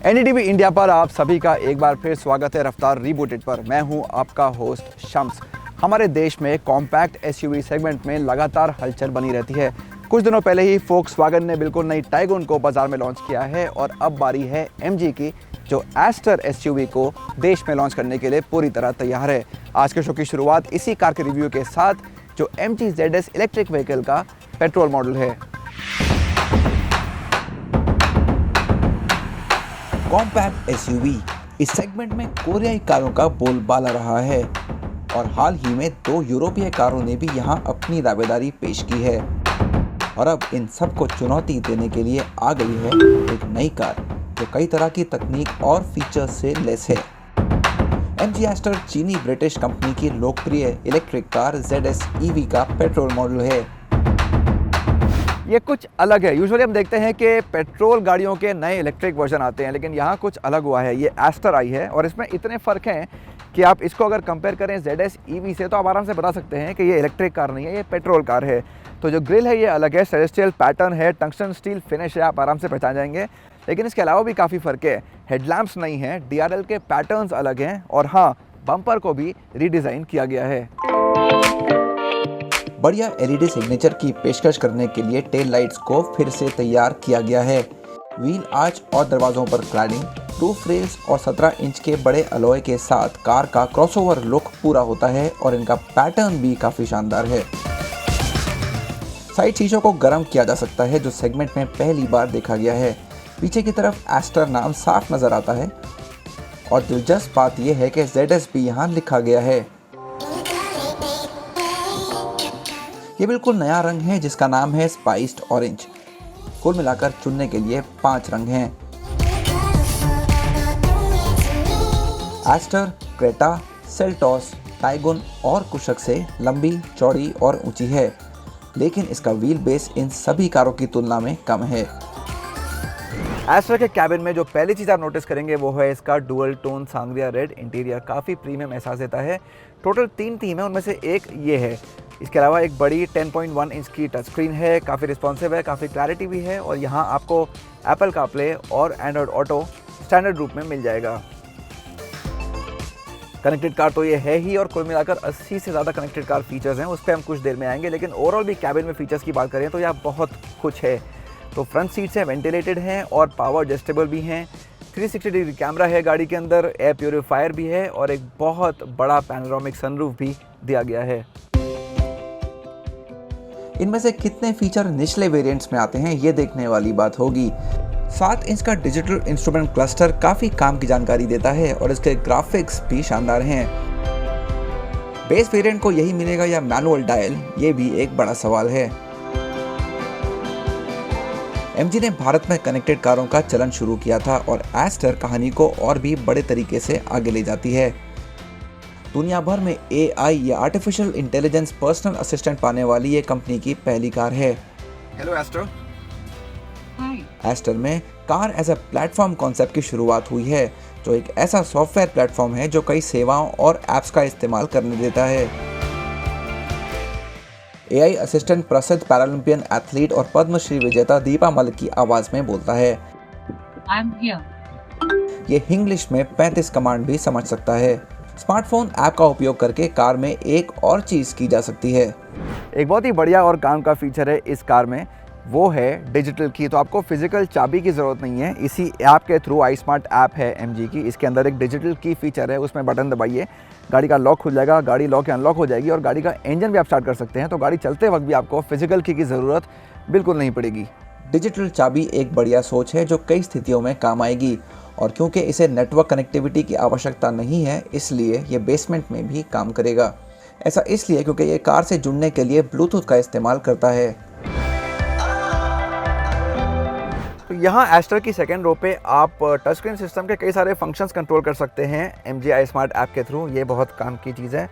NDTV India पर आप सभी का एक बार फिर स्वागत है रफ्तार रीबूटेड पर। मैं हूं आपका होस्ट शम्स। हमारे देश में कॉम्पैक्ट एसयूवी सेगमेंट में लगातार हलचल बनी रहती है। कुछ दिनों पहले ही फोक्सवैगन ने बिल्कुल नई टाइगून को बाजार में लॉन्च किया है और अब बारी है एमजी की, जो एस्टर एसयूवी को देश में लॉन्च करने के लिए पूरी तरह तैयार है। आज के शो की शुरुआत इसी कार के रिव्यू के साथ, जो MG ZS इलेक्ट्रिक व्हीकल का पेट्रोल मॉडल है। कॉम्पैक्ट एसयूवी इस सेगमेंट में कोरियाई कारों का बोलबाला रहा है और हाल ही में 2 यूरोपीय कारों ने भी यहां अपनी दावेदारी पेश की है। और अब इन सबको चुनौती देने के लिए आ गई है एक नई कार जो कई तरह की तकनीक और फीचर्स से लेस है। MG एस्टर चीनी ब्रिटिश कंपनी की लोकप्रिय इलेक्ट्रिक कार ZS EV का पेट्रोल मॉडल है। ये कुछ अलग है। यूजुअली हम देखते हैं कि पेट्रोल गाड़ियों के नए इलेक्ट्रिक वर्जन आते हैं, लेकिन यहाँ कुछ अलग हुआ है। ये एस्टर आई है और इसमें इतने फ़र्क हैं कि आप इसको अगर कंपेयर करें ZS EV से तो आप आराम से बता सकते हैं कि ये इलेक्ट्रिक कार नहीं है, ये पेट्रोल कार है। तो जो ग्रिल है ये अलग है, सेलेस्टियल पैटर्न है, टंगस्टन स्टील फिनिश है, आप आराम से पहचान जाएंगे। लेकिन इसके अलावा भी काफ़ी फ़र्क है। हेडलैम्प्स नहीं हैं, DRL के पैटर्न्स अलग हैं और हाँ, बम्पर को भी रीडिज़ाइन किया गया है। बढ़िया LED सिग्नेचर की पेशकश करने के लिए टेल लाइट्स को फिर से तैयार किया गया है। व्हील आर्च और दरवाजों पर क्लैडिंग, रूफ रेल्स और 17 इंच के बड़े अलॉय के साथ कार का क्रॉसओवर लुक पूरा होता है और इनका पैटर्न भी काफ़ी शानदार है। साइड शीशों को गर्म किया जा सकता है, जो सेगमेंट में पहली बार देखा गया है। पीछे की तरफ एस्टर नाम साफ नज़र आता है और दिलचस्प बात यह है कि ZS भी यहाँ लिखा गया है। ये बिल्कुल नया रंग है जिसका नाम है स्पाइस्ड ऑरेंज। कुल मिलाकर चुनने के लिए 5 रंग हैं। एस्टर, क्रेटा, सेल्टॉस, टाइगून और कुशक से लंबी, चौड़ी और ऊंची है, लेकिन इसका व्हील बेस इन सभी कारों की तुलना में कम है। एस्टर के कैबिन में जो पहली चीज़ आप नोटिस करेंगे वो है इसका डुअल टोन सांग्रिया रेड इंटीरियर। काफ़ी प्रीमियम एहसास देता है। टोटल 3 थीम है, उनमें से एक ये है। इसके अलावा एक बड़ी 10.1 इंच की टच स्क्रीन है, काफ़ी रिस्पॉन्सिव है, काफ़ी क्लैरिटी भी है और यहाँ आपको एप्पल कारप्ले और एंड्रॉयड ऑटो स्टैंडर्ड रूप में मिल जाएगा। कनेक्टेड कार तो ये है ही और कुल मिलाकर 80 से ज़्यादा कनेक्टेड कार फीचर्स हैं, उस पर हम कुछ देर में आएंगे। लेकिन ओवरऑल भी कैबिन में फीचर्स की बात करें तो यहाँ बहुत कुछ है। तो फ्रंट सीट्स हैं वेंटिलेटेड हैं और पावर एडजस्टेबल भी हैं। 360 डिग्री कैमरा है गाड़ी के अंदर, एयर प्योरीफायर भी है और एक बहुत बड़ा पैनोरामिक सनरूफ भी दिया गया है। इनमें से कितने फीचर निचले वेरिएंट्स में आते हैं ये देखने वाली बात होगी। 7 इंच का डिजिटल इंस्ट्रूमेंट क्लस्टर काफ़ी काम की जानकारी देता है और इसके ग्राफिक्स भी शानदार हैं। बेस वेरिएंट को यही मिलेगा या मैनुअल डायल, ये भी एक बड़ा सवाल है। MG ने भारत में कनेक्टेड कारों का चलन शुरू किया था और एस्टर कहानी को और भी बड़े तरीके से आगे ले जाती है। दुनिया भर में AI या आर्टिफिशियल इंटेलिजेंस पर्सनल असिस्टेंट पाने वाली ये कंपनी की पहली कार है। Hello Astor. एस्टर में car as a platform concept की शुरुआत हुई है, जो एक ऐसा सॉफ्टवेयर प्लेटफॉर्म है जो कई सेवाओं और ऐप्स का इस्तेमाल करने देता है। AI असिस्टेंट प्रसिद्ध पैरालंपियन एथलीट और पद्मश्री विजेता दीपा मलिक की आवाज में बोलता है। ये इंग्लिश में 35 कमांड भी समझ सकता है। स्मार्टफोन ऐप का उपयोग करके कार में एक और चीज़ की जा सकती है। एक बहुत ही बढ़िया और काम का फीचर है इस कार में, वो है डिजिटल की। तो आपको फिजिकल चाबी की ज़रूरत नहीं है। इसी ऐप के थ्रू, iSmart ऐप है MG की, इसके अंदर एक डिजिटल की फीचर है। उसमें बटन दबाइए, गाड़ी का लॉक खुल जाएगा, गाड़ी लॉक या अनलॉक हो जाएगी और गाड़ी का इंजन भी आप स्टार्ट कर सकते हैं। तो गाड़ी चलते वक्त भी आपको फिजिकल की ज़रूरत बिल्कुल नहीं पड़ेगी। डिजिटल चाबी एक बढ़िया सोच है जो कई स्थितियों में काम आएगी और क्योंकि इसे नेटवर्क कनेक्टिविटी की आवश्यकता नहीं है, इसलिए ये बेसमेंट में भी काम करेगा। ऐसा इसलिए क्योंकि ये कार से जुड़ने के लिए ब्लूटूथ का इस्तेमाल करता है। तो यहाँ एस्टर की सेकेंड रो पे आप टच स्क्रीन सिस्टम के कई सारे फंक्शंस कंट्रोल कर सकते हैं MG iSmart ऐप के थ्रू। ये बहुत काम की चीज़ है।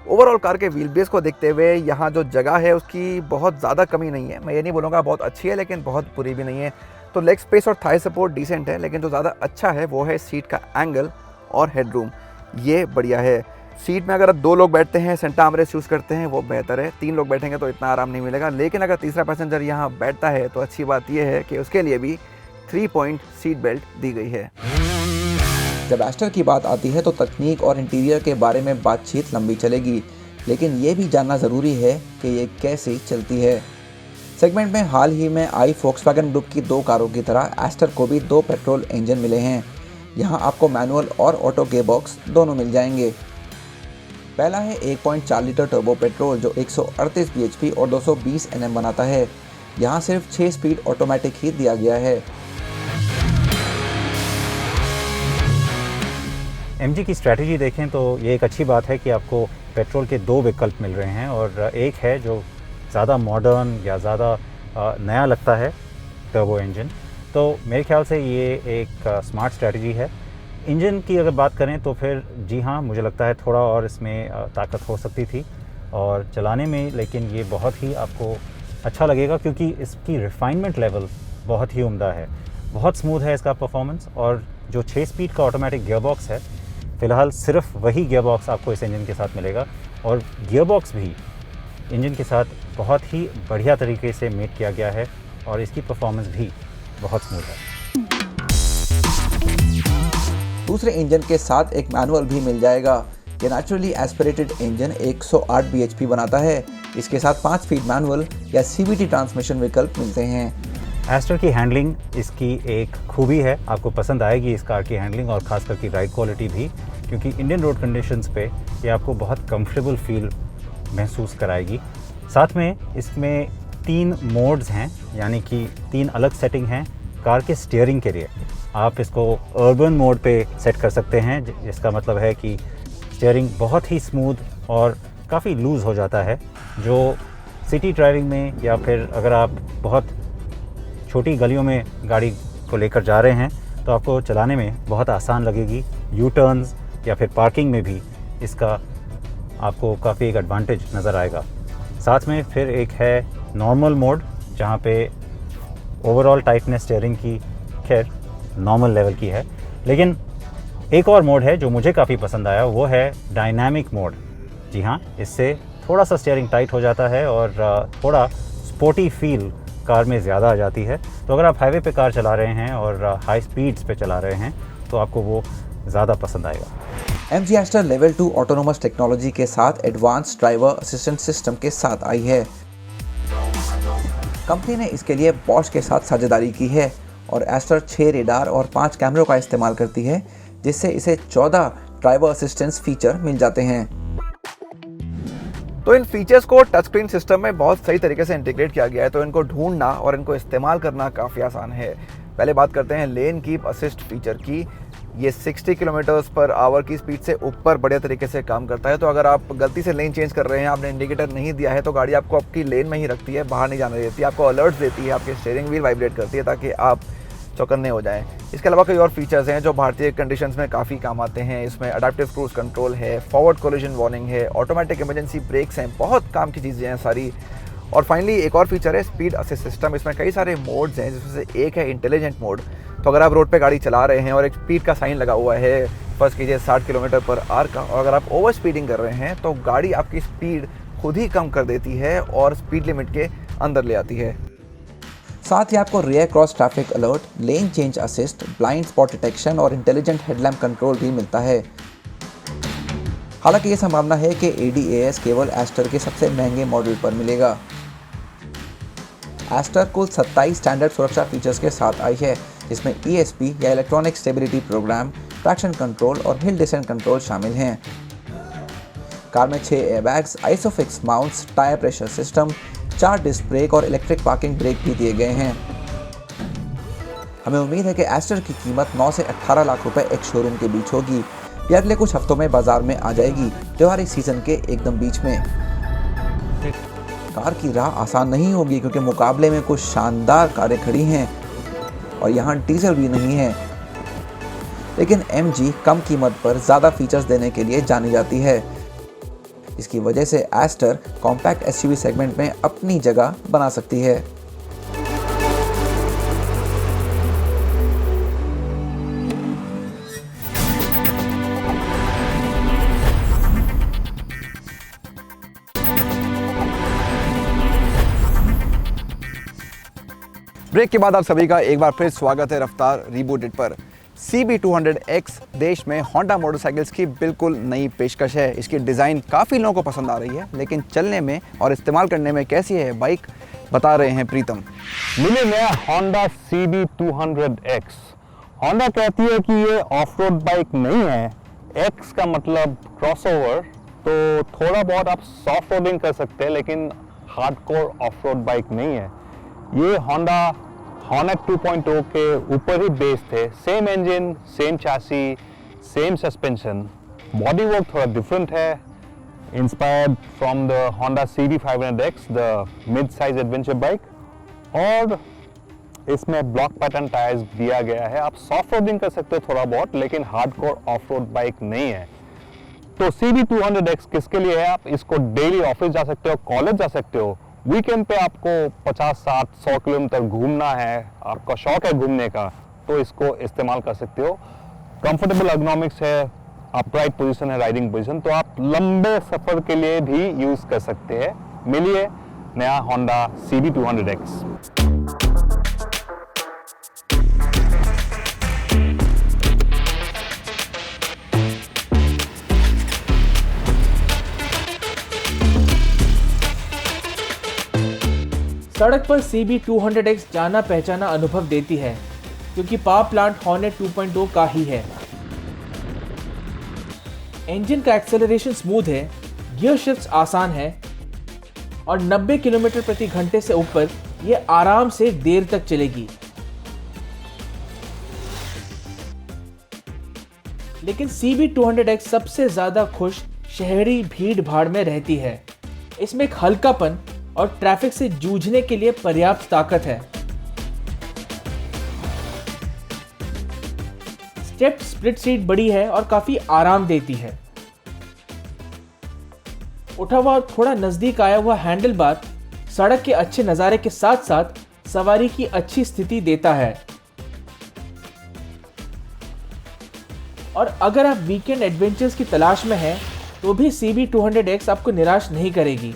ओवरऑल कार के व्हील बेस को देखते हुए यहाँ जो जगह है उसकी बहुत ज़्यादा कमी नहीं है। मैं ये नहीं बोलूँगा बहुत अच्छी है, लेकिन बहुत बुरी भी नहीं है। तो लेग स्पेस और थाई सपोर्ट डिसेंट है, लेकिन जो ज़्यादा अच्छा है वो है सीट का एंगल और हेडरूम। ये बढ़िया है। सीट में अगर 2 लोग बैठते हैं, सेंटर आर्मरेस्ट यूज़ करते हैं, वो बेहतर है। 3 लोग बैठेंगे तो इतना आराम नहीं मिलेगा। लेकिन अगर तीसरा पैसेंजर यहाँ बैठता है तो अच्छी बात यह है कि उसके लिए भी 3-point सीट बेल्ट दी गई है। जब एस्टर की बात आती है तो तकनीक और इंटीरियर के बारे में बातचीत लंबी चलेगी, लेकिन ये भी जानना ज़रूरी है कि ये कैसे चलती है। सेगमेंट में हाल ही में आई फोक्सवैगन ग्रुप की 2 कारों की तरह एस्टर को भी 2 पेट्रोल इंजन मिले हैं। यहाँ आपको मैनुअल और ऑटो गेयरबॉक्स दोनों मिल जाएंगे। पहला है 1.4 लीटर टर्बो पेट्रोल जो 138 bhp और 220 Nm बनाता है। यहाँ सिर्फ 6 स्पीड ऑटोमेटिक ही दिया गया है। MG की स्ट्रैटेजी देखें तो ये एक अच्छी बात है कि आपको पेट्रोल के 2 विकल्प मिल रहे हैं और एक है जो ज़्यादा मॉडर्न या ज़्यादा नया लगता है, टर्बो इंजन। तो मेरे ख्याल से ये एक स्मार्ट स्ट्रैटेजी है। इंजन की अगर बात करें तो फिर जी हाँ, मुझे लगता है थोड़ा और इसमें ताकत हो सकती थी और चलाने में, लेकिन ये बहुत ही आपको अच्छा लगेगा क्योंकि इसकी रिफाइनमेंट लेवल बहुत ही उम्दा है। बहुत स्मूथ है इसका परफॉर्मेंस और जो 6 स्पीड का ऑटोमेटिक गियरबॉक्स है, फ़िलहाल सिर्फ वही गियरबॉक्स आपको इस इंजन के साथ मिलेगा और गियरबॉक्स भी इंजन के साथ बहुत ही बढ़िया तरीके से मेट किया गया है और इसकी परफॉर्मेंस भी बहुत स्मूथ है। दूसरे इंजन के साथ एक मैनुअल भी मिल जाएगा। ये नेचुरली एस्पिरेटेड इंजन 108 bhp बनाता है। इसके साथ 5 स्पीड मैनुअल या CVT ट्रांसमिशन विकल्प मिलते हैं। एस्टर की हैंडलिंग इसकी एक खूबी है, आपको पसंद आएगी इस कार की हैंडलिंग और ख़ासकर की राइड क्वालिटी भी, क्योंकि इंडियन रोड कंडीशंस पे ये आपको बहुत कंफर्टेबल फील महसूस कराएगी। साथ में इसमें 3 मोड्स हैं, यानी कि 3 अलग सेटिंग हैं कार के स्टीयरिंग के लिए। आप इसको अर्बन मोड पे सेट कर सकते हैं, जिसका मतलब है कि स्टीयरिंग बहुत ही स्मूथ और काफ़ी लूज़ हो जाता है, जो सिटी ड्राइविंग में या फिर अगर आप बहुत छोटी गलियों में गाड़ी को लेकर जा रहे हैं तो आपको चलाने में बहुत आसान लगेगी। यू टर्न्स या फिर पार्किंग में भी इसका आपको काफ़ी एक एडवांटेज नज़र आएगा। साथ में फिर एक है नॉर्मल मोड, जहाँ पे ओवरऑल टाइटनेस स्टीयरिंग की खैर नॉर्मल लेवल की है, लेकिन एक और मोड है जो मुझे काफ़ी पसंद आया, वो है डायनामिक मोड। जी हाँ, इससे थोड़ा सा स्टीयरिंग टाइट हो जाता है और थोड़ा स्पोर्टी फील कार में ज़्यादा आ जाती है। तो अगर आप हाईवे पे कार चला रहे हैं और हाई स्पीड्स पे चला रहे हैं तो आपको वो ज़्यादा पसंद आएगा। MG Astor level 2 autonomous technology के साथ एडवांस ड्राइवर असिस्टेंट सिस्टम के साथ आई है। कंपनी ने इसके लिए बॉश के साथ साझेदारी की है और एस्टर 6 रेडार और 5 कैमरों का इस्तेमाल करती है, जिससे इसे 14 ड्राइवर असिस्टेंस फीचर मिल जाते हैं। तो इन फीचर्स को टच स्क्रीन सिस्टम में बहुत सही तरीके से इंटीग्रेट किया गया है, तो इनको ढूंढना और इनको इस्तेमाल करना काफ़ी आसान है। पहले बात करते हैं लेन कीप असिस्ट फीचर की। ये 60 km/h की स्पीड से ऊपर बढ़िया तरीके से काम करता है। तो अगर आप गलती से लेन चेंज कर रहे हैं, आपने इंडिकेटर नहीं दिया है, तो गाड़ी आपको आपकी लेन में ही रखती है, बाहर नहीं जाने देती, आपको अलर्ट्स देती है, आपके स्टीयरिंग व्हील वाइब्रेट करती है ताकि आप चौकन्ने हो जाएं। इसके अलावा कई और फीचर्स हैं जो भारतीय कंडीशंस में काफ़ी काम आते हैं। इसमें अडैप्टिव क्रूज कंट्रोल है, फॉरवर्ड कोलिजन वार्निंग है, ऑटोमेटिक इमरजेंसी ब्रेक्स हैं, बहुत काम की चीज़ें हैं सारी। और फाइनली एक और फीचर है स्पीड असिस्ट सिस्टम। इसमें कई सारे मोड्स हैं, जिसमें से एक है इंटेलिजेंट मोड। तो अगर आप रोड पे गाड़ी चला रहे हैं और एक स्पीड का साइन लगा हुआ है, फर्स्ट कीजिए 60 km/h का, और अगर आप ओवर स्पीडिंग कर रहे हैं तो गाड़ी आपकी स्पीड खुद ही कम कर देती है और स्पीड लिमिट के अंदर ले आती है। साथ ही आपको rear cross traffic alert, lane change assist, blind spot detection और इंटेलिजेंट हेडलैम्प कंट्रोल भी मिलता है। हालांकि ये संभावना है कि ADAS केवल एस्टर के सबसे महंगे मॉडल पर मिलेगा। एस्टर कुल 27 स्टैंडर्ड सुरक्षा फीचर्स के साथ आई है, जिसमें ESP या electronic stability program, traction control और हिल डिसेंट कंट्रोल शामिल हैं। कार में 6 airbags, isofix mounts, tyre pressure system, 4 disc brake और इलेक्ट्रिक पार्किंग ब्रेक भी दिए गए हैं। हमें उम्मीद है कि एस्टर की कीमत 9 से 18 लाख रुपए एक शोरूम के बीच होगी। ये अगले कुछ हफ्तों में बाजार में आ जाएगी, त्योहारी सीजन के एकदम बीच में। कार की राह आसान नहीं होगी क्योंकि मुकाबले में कुछ शानदार कारें खड़ी हैं और यहाँ डीजल भी नहीं है, लेकिन MG कम कीमत पर ज़्यादा फीचर्स देने के लिए जानी जाती है। इसकी वजह से एस्टर कॉम्पैक्ट SUV सेगमेंट में अपनी जगह बना सकती है। ब्रेक के बाद आप सभी का एक बार फिर स्वागत है रफ्तार रीबूटेड पर। CB200X देश में होंडा मोटरसाइकिल्स की बिल्कुल नई पेशकश है। इसकी डिज़ाइन काफ़ी लोगों को पसंद आ रही है, लेकिन चलने में और इस्तेमाल करने में कैसी है बाइक, बता रहे हैं प्रीतम। मिले नया होंडा CB200X। होंडा कहती है कि ये ऑफ रोड बाइक नहीं है, X का मतलब क्रॉसओवर, तो थोड़ा बहुत आप सॉफ्ट रोडिंग कर सकते हैं, लेकिन हार्डकोर ऑफ रोड बाइक नहीं है। ये होंडा हॉर्नेट 2.0 के ऊपर ही बेस्ड थे। Same engine, same chassis, same suspension, body work थोड़ा डिफरेंट है, inspired from the Honda CB500X, the mid size adventure bike. और इसमें ब्लॉक पैटर्न टायर्स दिया गया है। आप सॉफ्ट रोडिंग कर सकते हो थोड़ा बहुत, लेकिन हार्डकोर ऑफ रोड बाइक नहीं है। तो CB200X किसके लिए है? आप इसको डेली ऑफिस जा सकते हो, कॉलेज जा सकते हो, वीकेंड पे आपको 50, 60, 100 किलोमीटर घूमना है, आपका शौक है घूमने का, तो इसको इस्तेमाल कर सकते हो। कंफर्टेबल एर्गोनॉमिक्स है, अपराइट पोजीशन है, राइडिंग पोजीशन, तो आप लंबे सफर के लिए भी यूज कर सकते हैं। मिलिए नया होंडा CB200X। सड़क पर CB200X जाना पहचाना अनुभव देती है, क्योंकि पावर प्लांट हॉर्नेट 2.0 का ही है। इंजन का एक्सेलरेशन स्मूथ है, गियर शिफ्ट्स आसान है और 90 किलोमीटर प्रति घंटे से ऊपर यह आराम से देर तक चलेगी। लेकिन CB200X सबसे ज्यादा खुश शहरी भीड़ भाड़ में रहती है। इसमें एक हल्कापन और ट्रैफिक से जूझने के लिए पर्याप्त ताकत है। स्टेप्ड स्प्लिट सीट बड़ी है और काफी आराम देती है। उठा हुआ और थोड़ा नजदीक आया हुआ हैंडल बार सड़क के अच्छे नजारे के साथ साथ सवारी की अच्छी स्थिति देता है। और अगर आप वीकेंड एडवेंचर्स की तलाश में हैं, तो भी CB200X आपको निराश नहीं करेगी।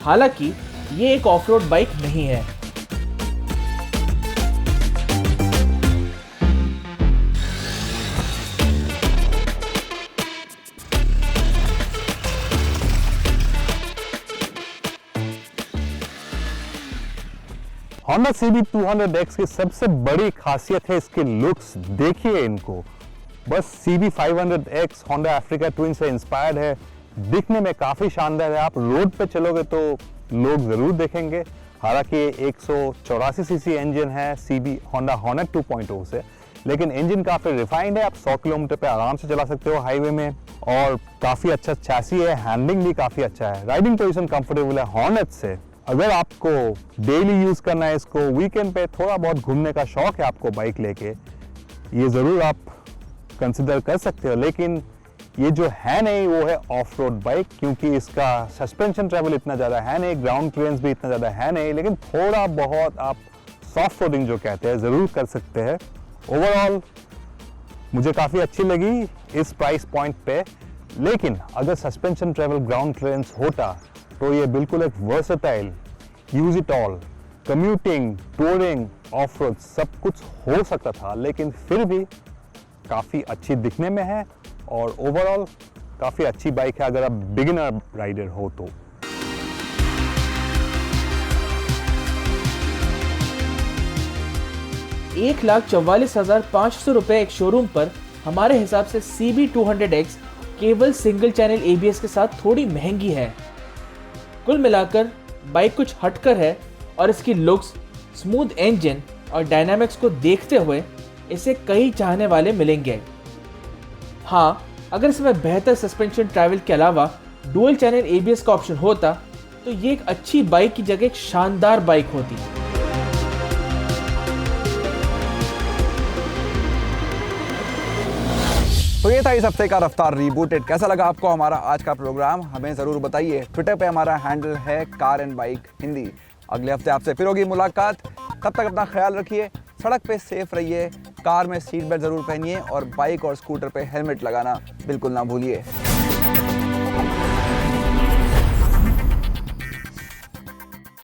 हालांकि ये एक ऑफ-रोड बाइक नहीं है। होंडा CB200X की सबसे बड़ी खासियत है इसके लुक्स। देखिए इनको, बस CB500X होंडा अफ्रीका ट्विन से इंस्पायर्ड है, दिखने में काफी शानदार है। आप रोड पे चलोगे तो लोग जरूर देखेंगे। हालांकि 184 सीसी इंजन है CB होंडा हॉर्नेट 2.0 से, लेकिन इंजन काफी रिफाइंड है। आप 100 किलोमीटर पे आराम से चला सकते हो हाईवे में, और काफी अच्छा चैसी है, हैंडलिंग भी काफी अच्छा है, राइडिंग पोजीशन कंफर्टेबल है हॉर्नेट से। अगर आपको डेली यूज करना है इसको, वीकेंड पे थोड़ा बहुत घूमने का शौक है आपको बाइक लेके, ये जरूर आप कंसिडर कर सकते हो। लेकिन ये जो है नहीं वो है ऑफ रोड बाइक, क्योंकि इसका सस्पेंशन ट्रैवल इतना ज़्यादा है नहीं, ग्राउंड क्लियरेंस भी इतना ज़्यादा है नहीं, लेकिन थोड़ा बहुत आप सॉफ्ट रोडिंग जो कहते हैं ज़रूर कर सकते हैं। ओवरऑल मुझे काफ़ी अच्छी लगी इस प्राइस पॉइंट पे, लेकिन अगर सस्पेंशन ट्रैवल ग्राउंड क्लियरेंस होता तो ये बिल्कुल एक versatile, use it all, commuting, touring, off road सब कुछ हो सकता था, लेकिन फिर भी काफ़ी अच्छी दिखने में है और ओवरऑल काफ़ी अच्छी बाइक है अगर आप बिगिनर राइडर हो तो। ₹1,44,500 एक शोरूम पर हमारे हिसाब से CB200X केवल सिंगल चैनल ABS के साथ थोड़ी महंगी है। कुल मिलाकर बाइक कुछ हटकर है और इसकी लुक्स, स्मूथ इंजन और डायनामिक्स को देखते हुए इसे कई चाहने वाले मिलेंगे। हाँ, अगर इसमें बेहतर सस्पेंशन ट्रैवल के अलावा डुअल चैनल ABS का ऑप्शन होता तो ये एक अच्छी बाइक की जगह एक शानदार बाइक होती। तो ये था इस हफ्ते का रफ्तार रीबूटेड। कैसा लगा आपको हमारा आज का प्रोग्राम, हमें ज़रूर बताइए। ट्विटर पे हमारा हैंडल है कार एंड बाइक हिंदी। अगले हफ्ते आपसे फिर होगी मुलाकात। तब तक अपना ख्याल रखिए, सड़क पे सेफ रहिए, कार में सीट बेल्ट ज़रूर पहनिए और बाइक और स्कूटर पे हेलमेट लगाना बिल्कुल ना भूलिए।